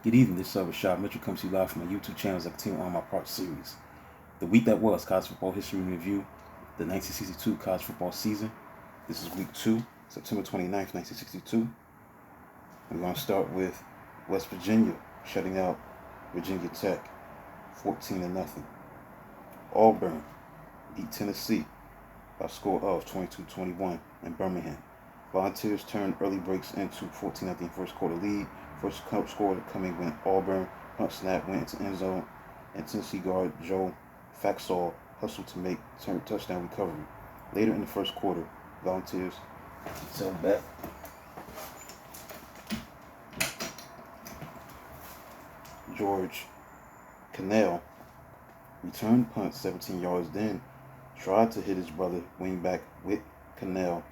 Good evening, this is Rashad Mitchell comes to you live from my YouTube channel as I continue on my part series. The week that was college football history review, the 1962 college football season. This is week 2, September 29th, 1962. We're going to start with West Virginia shutting out Virginia Tech 14-0. Auburn beat Tennessee by a score of 22-21 in Birmingham. Volunteers turned early breaks into 14-0 first quarter lead. First score coming when Auburn punt snap went into end zone, and Tennessee guard Joe Faxall hustled to make touchdown recovery. Later in the first quarter, Volunteers fell back. George Cannell returned punt 17 yards, then tried to hit his brother wingback Whit Cannell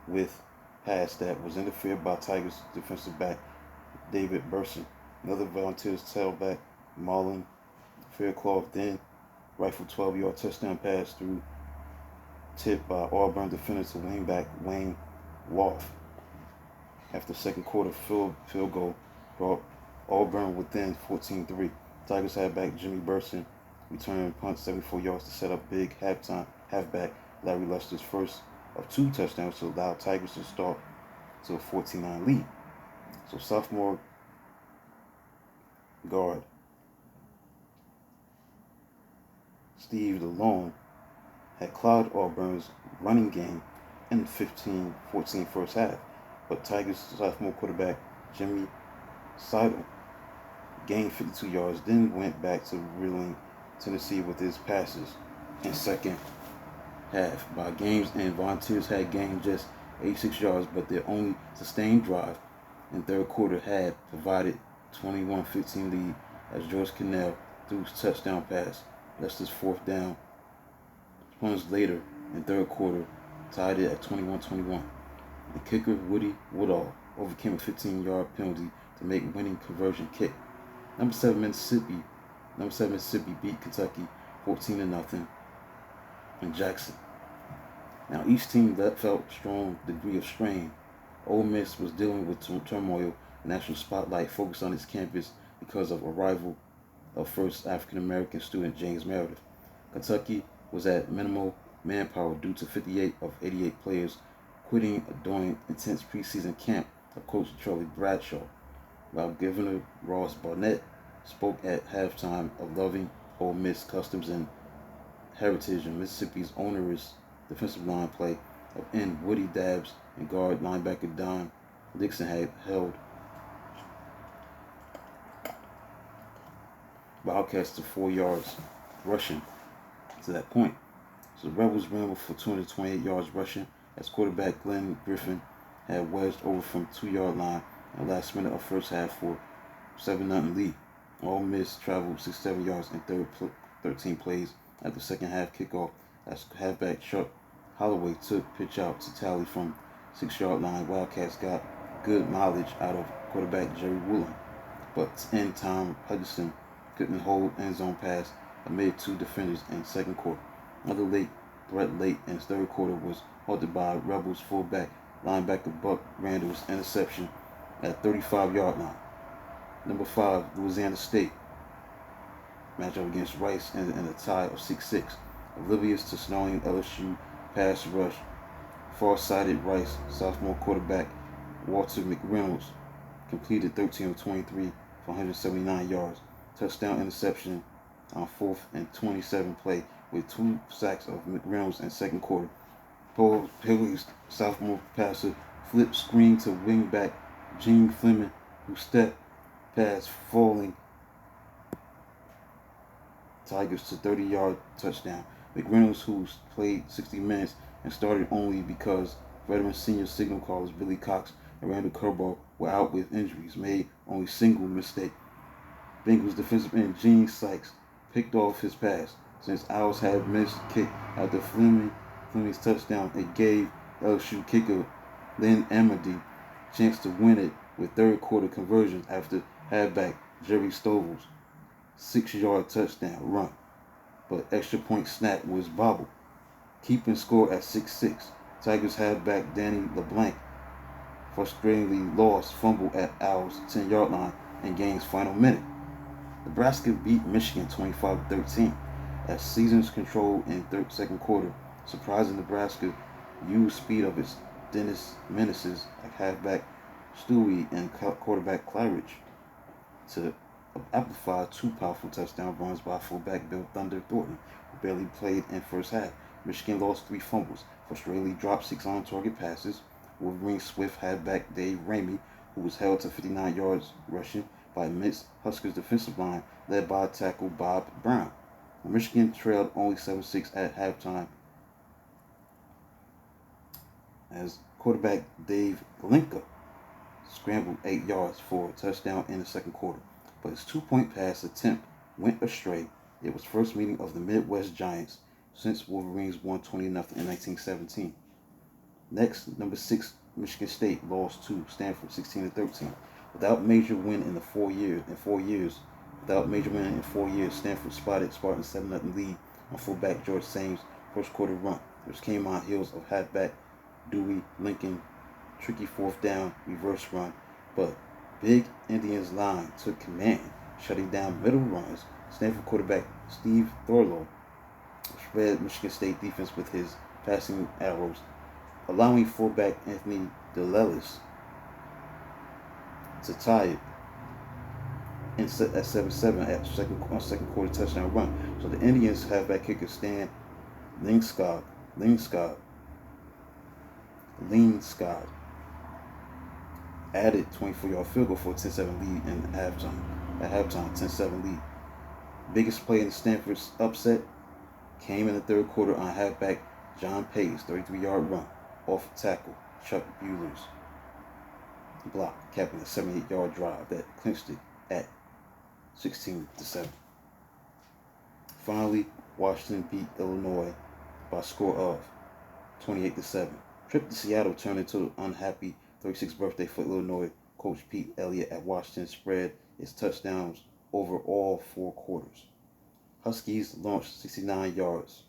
with pass that was interfered by Tigers defensive back David Burson. Another Volunteers tailback, Marlon Faircloth, then rifled 12-yard touchdown pass through tip by Auburn defender to wingback Wayne Woff. After second quarter field goal brought Auburn within 14-3. Tigers halfback Jimmy Burson returned punt 74 yards to set up big halfback Larry Luster's first of 2 touchdowns to allow Tigers to start to a 14-9 lead. So sophomore guard Steve DeLone had clouded Auburn's running game in the 15-14 first half, but Tigers sophomore quarterback Jimmy Seidel gained 52 yards, then went back to riddling Tennessee with his passes in second half. By game's end, Volunteers had gained just 86 yards, but their only sustained drive in third quarter had provided 21-15 lead as George Cannell threw his touchdown pass. Lester's fourth down punts later in third quarter tied it at 21-21. The kicker Woody Woodall overcame a 15-yard penalty to make winning conversion kick. Number 7 Mississippi beat Kentucky 14-0 in Jackson. Now each team felt strong degree of strain. Ole Miss was dealing with turmoil. National spotlight focused on its campus because of arrival of first African American student James Meredith. Kentucky was at minimal manpower due to 58 of 88 players quitting during intense preseason camp of Coach Charlie Bradshaw, while Governor Ross Barnett spoke at halftime of loving Ole Miss customs and heritage and Mississippi's onerous defensive line play of end Woody Dabbs and guard linebacker Don Dixon had held Wildcats to 4 yards rushing to that point. So the Rebels rambled for 228 yards rushing as quarterback Glenn Griffin had wedged over from 2-yard line in the last minute of first half for 7-0 lead. Ole Miss traveled 67 yards in 13 plays at the second half kickoff as halfback Chuck Holloway took pitch out to tally from 6-yard line. Wildcats got good mileage out of quarterback Jerry Woolen, but end time Hudson couldn't hold end zone pass amid 2 defenders in second quarter. Another late threat late in third quarter was halted by Rebels fullback linebacker Buck Randall's interception at 35-yard line. Number 5 Louisiana State matchup against Rice in a tie of 6-6. Oblivious to snowing LSU pass rush, far-sighted Rice sophomore quarterback Walter McReynolds completed 13 of 23 for 179 yards. Touchdown interception on 4th and 27 play with 2 sacks of McReynolds in second quarter. Paul Haley's sophomore passer flipped screen to wingback Gene Fleming, who stepped past falling Tigers to 30-yard touchdown. McReynolds, who played 60 minutes and started only because veteran senior signal callers Billy Cox and Randall Curbo were out with injuries, made only single mistake. Bengals defensive end Gene Sykes picked off his pass. Since Owls had missed kick after Fleming's touchdown, it gave LSU kicker Lynn Amity chance to win it with third quarter conversions after halfback Jerry Stovall's 6-yard touchdown run. But extra point snap was bobbled, keeping score at 6-6. Tigers halfback Danny LeBlanc frustratingly lost fumble at Owls' 10-yard line in game's final minute. Nebraska beat Michigan 25-13 as Seasons controlled in second quarter, surprising Nebraska used speed of its Dennis Menaces like halfback Stewie and quarterback Claridge to amplify two powerful touchdown runs by fullback Bill Thunder Thornton, who barely played in first half. Michigan lost 3 fumbles. Straley dropped 6 on-target passes. Wolverine Swift halfback Dave Ramey, who was held to 59 yards rushing by mixed Huskers defensive line, led by tackle Bob Brown. Michigan trailed only 7-6 at halftime as quarterback Dave Glinka scrambled 8 yards for a touchdown in the second quarter, but his 2-point pass attempt went astray. It was first meeting of the Midwest Giants since Wolverines won 20-0 in 1917. Next, number 6 Michigan State lost to Stanford 16-13. Without major win in 4 years, Stanford spotted Spartan's 7-0 lead on fullback George Sames' first quarter run, which came on heels of halfback Dewey Lincoln tricky fourth down reverse run, but Big Indians line took command, shutting down middle runs. Stanford quarterback Steve Thurlow spread Michigan State defense with his passing arrows, allowing fullback Anthony DeLellis to tie it at 7-7 at second quarter touchdown run. So the Indians halfback kicker Stan Lindskog added 24-yard field goal for a 10-7 lead in halftime. At halftime, 10-7 lead. Biggest play in Stanford's upset came in the third quarter on halfback John Pay's 33-yard run off tackle Chuck Buehler's block, capping a 78-yard drive that clinched it at 16-7. Finally, Washington beat Illinois by a score of 28-7. Trip to Seattle turned into an unhappy 36th birthday for Illinois coach Pete Elliott at Washington spread its touchdowns over all 4 quarters. Huskies launched 69 yards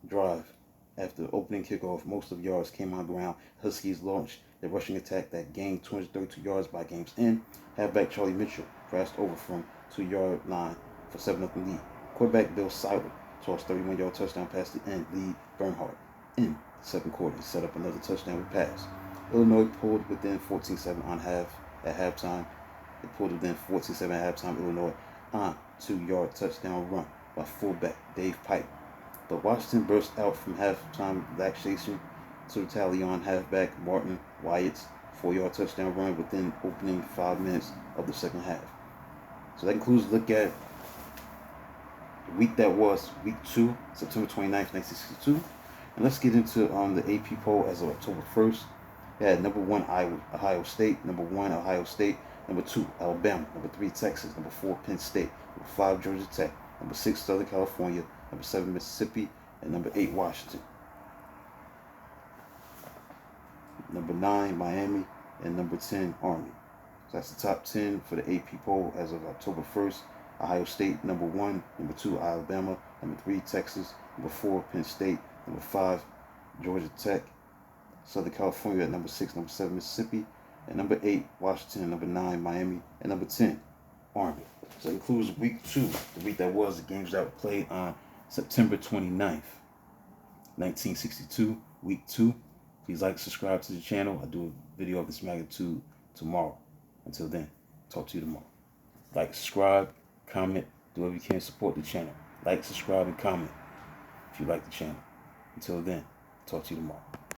drive after opening kickoff. Most of the yards came on the ground. Huskies launched their rushing attack that gained 232 yards by game's end. Halfback Charlie Mitchell crashed over from 2-yard line for 7-0 lead. Quarterback Bill Seiler tossed 31-yard touchdown pass to end lead Bernhardt in the second quarter and set up another touchdown with pass. Illinois pulled within 14-7 at halftime. They pulled within 14-7 at halftime. Illinois on 2-yard touchdown run by fullback Dave Pipe. But Washington burst out from halftime relaxation to tally on halfback Martin Wyatt's 4-yard touchdown run within opening 5 minutes of the second half. So that concludes a look at the week that was week 2, September 29th, 1962. And let's get into the AP poll as of October 1st. They had number 1 Ohio State, number 1 Ohio State, number 2 Alabama, number 3 Texas, number 4 Penn State, number 5 Georgia Tech, number 6 Southern California, number 7 Mississippi, and number 8 Washington. Number 9 Miami, and number 10 Army. So that's the top 10 for the AP poll as of October 1st. Ohio State, number 1, number 2 Alabama, number 3 Texas, number 4 Penn State, number 5 Georgia Tech, Southern California at number 6, number 7 Mississippi, and number 8 Washington, number 9 Miami, and number 10 Army. So it includes week 2, the week that was, the games that were played on September 29th, 1962, week 2. Please like, subscribe to the channel. I'll do a video of this magnitude tomorrow. Until then, talk to you tomorrow. Like, subscribe, comment, do whatever you can to support the channel. Like, subscribe, and comment if you like the channel. Until then, talk to you tomorrow.